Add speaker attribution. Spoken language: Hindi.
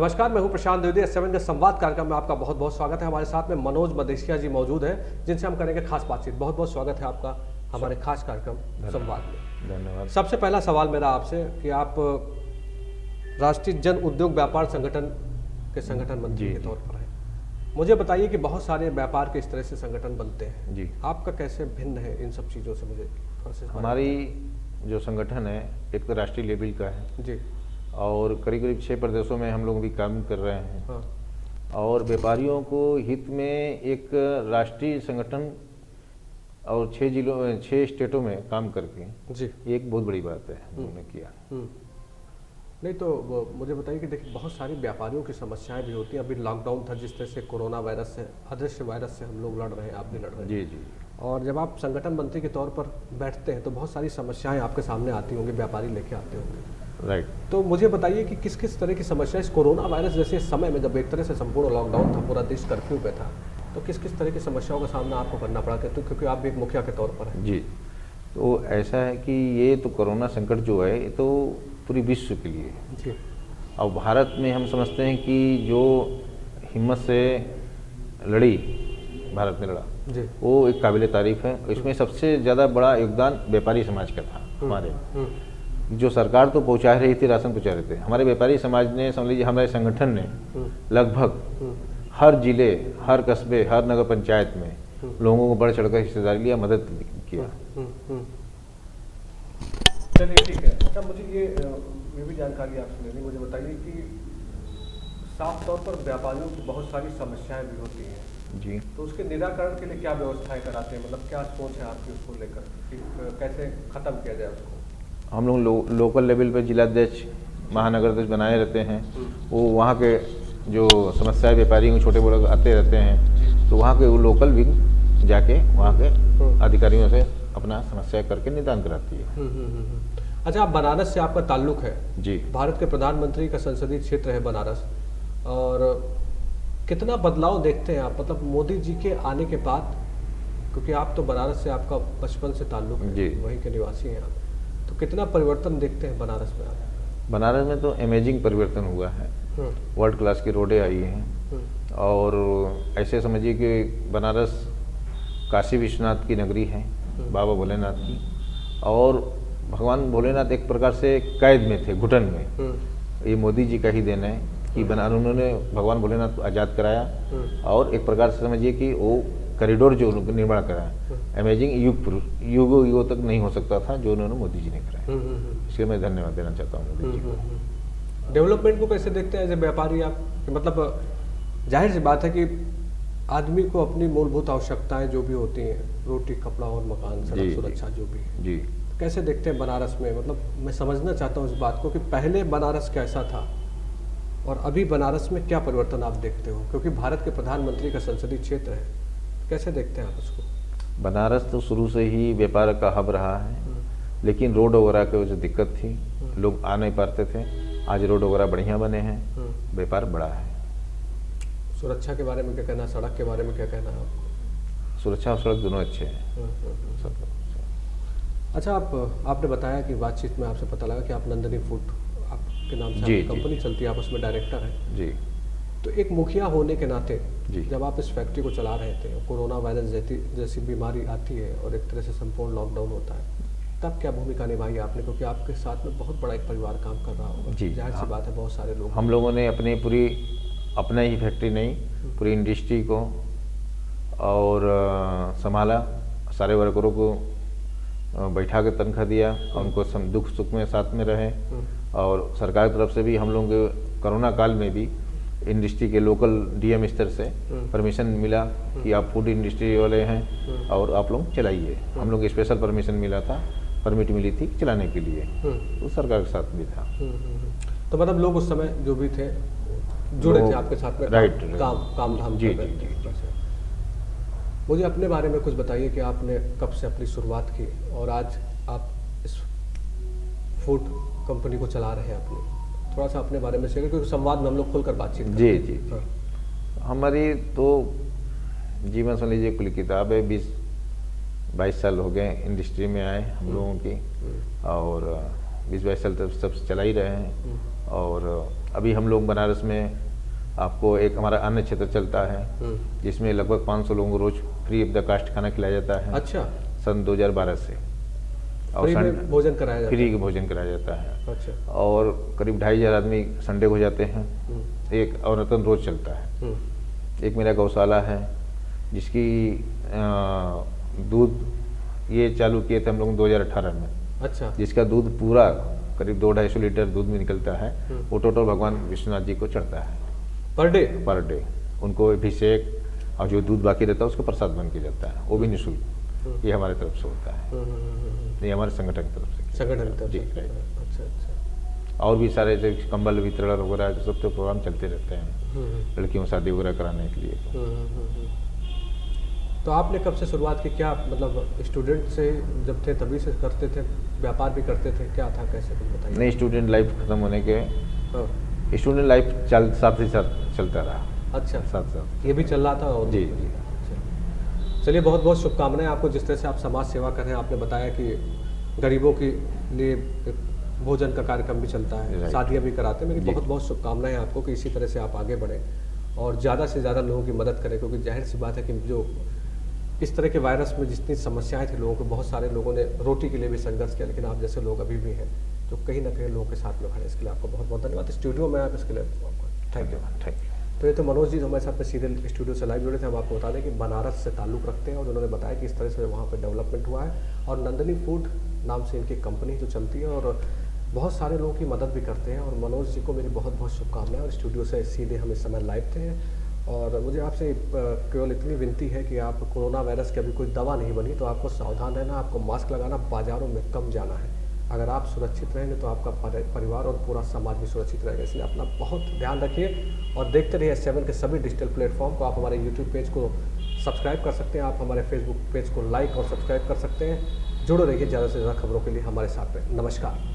Speaker 1: नमस्कार, मैं हूं प्रशांत द्विवेदी। S7 के संवाद कार्यक्रम में आपका बहुत बहुत स्वागत है। हमारे साथ में मनोज मदेशिया जी मौजूद हैं, जिनसे हम करेंगे खास बातचीत। बहुत बहुत स्वागत है आपका हमारे खास कार्यक्रम संवाद में।
Speaker 2: धन्यवाद।
Speaker 1: सबसे पहला सवाल मेरा आपसे कि आप राष्ट्रीय जन उद्योग व्यापार संगठन के संगठन मंत्री के तौर पर हैं। मुझे बताइए कि बहुत सारे व्यापार के इस तरह से संगठन बनते हैं
Speaker 2: जी।
Speaker 1: आपका कैसे भिन्न है इन सब चीज़ों से, मुझे थोड़ा सा
Speaker 2: हमारी जो संगठन है एक तो राष्ट्रीय लेवल का है
Speaker 1: जी।
Speaker 2: और करीब करीब 6 प्रदेशों में हम लोग भी काम कर रहे हैं।
Speaker 1: हाँ।
Speaker 2: और व्यापारियों को हित में एक राष्ट्रीय संगठन और 6 स्टेटों में काम करके
Speaker 1: जी।
Speaker 2: एक बहुत बड़ी बात है उन्होंने किया।
Speaker 1: नहीं तो मुझे बताइए कि देखिए बहुत सारी व्यापारियों की समस्याएं भी होती हैं। अभी लॉकडाउन था, जिस तरह से कोरोना वायरस से, अदृश्य वायरस से हम लोग लड़ रहे हैं, आप भी लड़ रहे हैं।
Speaker 2: जी जी।
Speaker 1: और जब आप संगठन मंत्री के तौर पर बैठते हैं तो बहुत सारी समस्याएं आपके सामने आती होंगी, व्यापारी लेके आते होंगे।
Speaker 2: राइट।
Speaker 1: तो मुझे बताइए कि किस किस तरह की समस्या इस कोरोना वायरस जैसे समय में, जब एक तरह से संपूर्ण लॉकडाउन था, पूरा देश कर्फ्यू पे था, तो किस किस तरह की समस्याओं का सामना आपको करना पड़ा, क्योंकि आप भी एक मुखिया के तौर पर हैं।
Speaker 2: जी। तो ऐसा है कि ये तो कोरोना संकट जो है ये तो पूरी विश्व के लिए है।
Speaker 1: जी।
Speaker 2: और भारत में हम समझते हैं कि जो हिम्मत से लड़ी, भारत ने लड़ा,
Speaker 1: जी।
Speaker 2: वो एक काबिल तारीफ है। इसमें सबसे ज़्यादा बड़ा योगदान व्यापारी समाज का था। हमारे जो सरकार तो पहुंचा रही थी, राशन पहुंचा रहे थे, हमारे व्यापारी समाज ने, समझ लीजिए हमारे संगठन ने लगभग हर जिले, हर कस्बे, हर नगर पंचायत में लोगों को बढ़ चढ़कर हिस्सेदारी लिया, मदद किया।
Speaker 1: चलिए ठीक है। अच्छा, मुझे ये भी जानकारी आपसे लेनी। मुझे बताइए कि साफ तौर पर व्यापारियों की बहुत सारी समस्याएं भी होती हैं
Speaker 2: जी।
Speaker 1: तो उसके निराकरण के लिए क्या व्यवस्थाएं कराते हैं, मतलब क्या सोच है आपकी उसको लेकर कि कैसे खत्म किया जाए उसको?
Speaker 2: हम लोग लोकल लेवल पे जिलाध्यक्ष, महानगराध्यक्ष बनाए रहते हैं। वो वहाँ के जो समस्याएं व्यापारियों छोटे बड़े आते रहते हैं, तो वहाँ के वो लोकल विंग जाके वहाँ के अधिकारियों से अपना समस्या करके निदान कराती है।
Speaker 1: अच्छा, आप बनारस से आपका ताल्लुक है।
Speaker 2: जी।
Speaker 1: भारत के प्रधानमंत्री का संसदीय क्षेत्र है बनारस, और कितना बदलाव देखते हैं आप, मतलब मोदी जी के आने के बाद, क्योंकि आप तो बनारस से, आपका बचपन से ताल्लुक है,
Speaker 2: जी।
Speaker 1: वहीं के निवासी हैं आप, तो कितना परिवर्तन देखते हैं बनारस में आप?
Speaker 2: बनारस में तो अमेजिंग परिवर्तन हुआ है। वर्ल्ड क्लास की रोडें आई हैं और ऐसे समझिए कि बनारस काशी विश्वनाथ की नगरी है, बाबा भोलेनाथ की। और भगवान भोलेनाथ एक प्रकार से कैद में थे, घुटन में। ये मोदी जी का ही देन है कि उन्होंने भगवान भोलेनाथ को आज़ाद कराया, और एक प्रकार से समझिए कि वो कॉरिडोर जो निर्माण कराया, अमेजिंग, युगों तक नहीं हो सकता था जो उन्होंने मोदी जी ने कराया। इसलिए मैं धन्यवाद देना चाहता हूँ मोदी जी को।
Speaker 1: डेवलपमेंट को कैसे देखते हैं एज ए व्यापारी आप? मतलब जाहिर सी बात है कि आदमी को अपनी मूलभूत आवश्यकताएं जो भी होती हैं, रोटी, कपड़ा और मकान, सड़क सुरक्षा जो भी है,
Speaker 2: जी,
Speaker 1: कैसे देखते हैं बनारस में? मतलब मैं समझना चाहता हूँ इस बात को कि पहले बनारस कैसा था और अभी बनारस में क्या परिवर्तन आप देखते हो, क्योंकि भारत के प्रधानमंत्री का संसदीय क्षेत्र है, कैसे देखते हैं आप उसको?
Speaker 2: बनारस तो शुरू से ही व्यापार का हब रहा है, लेकिन रोड वगैरह की जो दिक्कत थी, लोग आ नहीं पाते थे। आज रोड वगैरह बढ़िया बने हैं, व्यापार बड़ा है।
Speaker 1: सुरक्षा के बारे में क्या कहना, सड़क के बारे में क्या कहना है आपको?
Speaker 2: सुरक्षा और सड़क दोनों अच्छे हैं।
Speaker 1: अच्छा, आपने बताया कि बातचीत में आपसे पता लगा कि आप नंदिनी फूड आपके नाम से
Speaker 2: जी,
Speaker 1: कंपनी चलती है, आप उसमें डायरेक्टर हैं।
Speaker 2: जी।
Speaker 1: तो एक मुखिया होने के नाते
Speaker 2: जी।
Speaker 1: जब आप इस फैक्ट्री को चला रहे थे, कोरोना वायरस जैसी बीमारी आती है और एक तरह से संपूर्ण लॉकडाउन होता है, तब क्या भूमिका निभाई आपने? क्योंकि आपके साथ में बहुत बड़ा एक परिवार काम कर रहा होगा।
Speaker 2: जी।
Speaker 1: जाहिर सी बात है, बहुत सारे लोग।
Speaker 2: हम लोगों ने अपना ही फैक्ट्री नहीं, पूरी इंडस्ट्री को और संभाला, सारे वर्करों को बैठा के तनख्वाह दिया, उनको दुख सुख में साथ में रहे। और सरकार की तरफ से भी हम लोगों के कोरोना काल में भी इंडस्ट्री के लोकल डीएम स्तर से परमिशन मिला कि आप फूड इंडस्ट्री वाले हैं और आप लोग चलाइए। हम लोग स्पेशल परमिशन मिला था, परमिट मिली थी चलाने के लिए, तो सरकार के साथ भी था।
Speaker 1: तो मतलब लोग उस समय जो भी थे जुड़े थे आपके साथ में,
Speaker 2: राइट,
Speaker 1: काम धाम।
Speaker 2: जी।
Speaker 1: मुझे अपने बारे में कुछ बताइए कि आपने कब से अपनी शुरुआत की और आज आप इस फूड कंपनी को चला रहे हैं अपनी, थोड़ा सा अपने बारे में शेयर, क्योंकि संवाद में हम लोग खुलकर बातचीत करते हैं।
Speaker 2: जी। हमारी तो जीवन समझ लीजिए खुली किताब है। 20-22 साल हो गए इंडस्ट्री में आए हम लोगों की, और 20-22 साल तक सब चला ही रहे हैं। और अभी हम लोग बनारस में आपको एक हमारा अन्न क्षेत्र चलता है जिसमें लगभग 500 लोगों को रोज फ्री ऑफ द कास्ट खाना खिलाया जाता है।
Speaker 1: अच्छा।
Speaker 2: सन 2012 से। और
Speaker 1: फ्री में भोजन कराया जाता है?
Speaker 2: फ्री भोजन कराया जाता है।
Speaker 1: अच्छा।
Speaker 2: और करीब 2500 आदमी संडे को जाते हैं। एक अवरतन रोज चलता है। एक मेरा गौशाला है जिसकी दूध ये चालू किए थे हम लोग 2018 में।
Speaker 1: अच्छा।
Speaker 2: जिसका दूध पूरा करीब 200-250 लीटर दूध में निकलता है। वो टोटल भगवान विश्वनाथ जी को चढ़ता है
Speaker 1: पर डे। उनको
Speaker 2: अभिषेक और जो दूध बाकी रहता है उसको प्रसाद बन के जाता है, वो भी निःशुल्क। ये हमारे तरफ से होता है। ये हमारे संगठन की तरफ से।
Speaker 1: संगठन की तरफ
Speaker 2: जी,
Speaker 1: से। अच्छा अच्छा।
Speaker 2: और भी सारे जैसे कंबल वितरण वगैरह सब तो प्रोग्राम चलते रहते हैं लड़कियों शादी वगैरह कराने के लिए।
Speaker 1: तो आपने कब से शुरुआत की? क्या मतलब स्टूडेंट से जब थे तभी से करते थे, व्यापार भी करते थे, क्या था, कैसे कुछ बताइए?
Speaker 2: नहीं, स्टूडेंट लाइफ खत्म होने के स्टूडेंट लाइफ साथ ही साथ चलता रहा।
Speaker 1: अच्छा।
Speaker 2: साथ
Speaker 1: ये भी चल रहा था? और
Speaker 2: जी।
Speaker 1: अच्छा। चलिए, बहुत बहुत शुभकामनाएं आपको जिस तरह से आप समाज सेवा कर रहे हैं। आपने बताया कि गरीबों के लिए भोजन का कार्यक्रम भी चलता है, शादियाँ भी कराते हैं। मेरी बहुत बहुत शुभकामनाएं आपको कि इसी तरह से आप आगे बढ़ें और ज़्यादा से ज़्यादा लोगों की मदद करें, क्योंकि जाहिर सी बात है कि जो इस तरह के वायरस में जितनी समस्याएं थी लोगों को, बहुत सारे लोगों ने रोटी के लिए भी संघर्ष किया, लेकिन आप जैसे लोग अभी भी हैं जो कहीं ना कहीं लोगों के साथ में खड़े। इसके लिए आपको बहुत बहुत धन्यवाद। स्टूडियो में आप इसके लिए थैंक यू। तो ये तो मनोज जी हमारे साथ में सीरियल स्टूडियो से लाइव जुड़े थे। हम आपको बता दें कि बनारस से ताल्लुक़ रखते हैं और उन्होंने बताया कि इस तरह से वहाँ पर डेवलपमेंट हुआ है और नंदिनी फूड नाम से इनकी कंपनी जो चलती है और बहुत सारे लोगों की मदद भी करते हैं। और मनोज जी को मेरी बहुत बहुत शुभकामनाएं। और स्टूडियो से सीधे हम इस समय लाइव थे और मुझे आपसे केवल इतनी विनती है कि आप कोरोना वायरस की अभी कोई दवा नहीं बनी, तो आपको सावधान रहना, आपको मास्क लगाना, बाज़ारों में कम जाना है। अगर आप सुरक्षित रहेंगे तो आपका परिवार और पूरा समाज भी सुरक्षित रहेगा। इसलिए अपना बहुत ध्यान रखिए और देखते रहिए S7 के सभी डिजिटल प्लेटफॉर्म को। आप हमारे YouTube पेज को सब्सक्राइब कर सकते हैं, आप हमारे Facebook पेज को लाइक और सब्सक्राइब कर सकते हैं। जुड़े रहिए ज़्यादा से ज़्यादा खबरों के लिए हमारे साथ में। नमस्कार।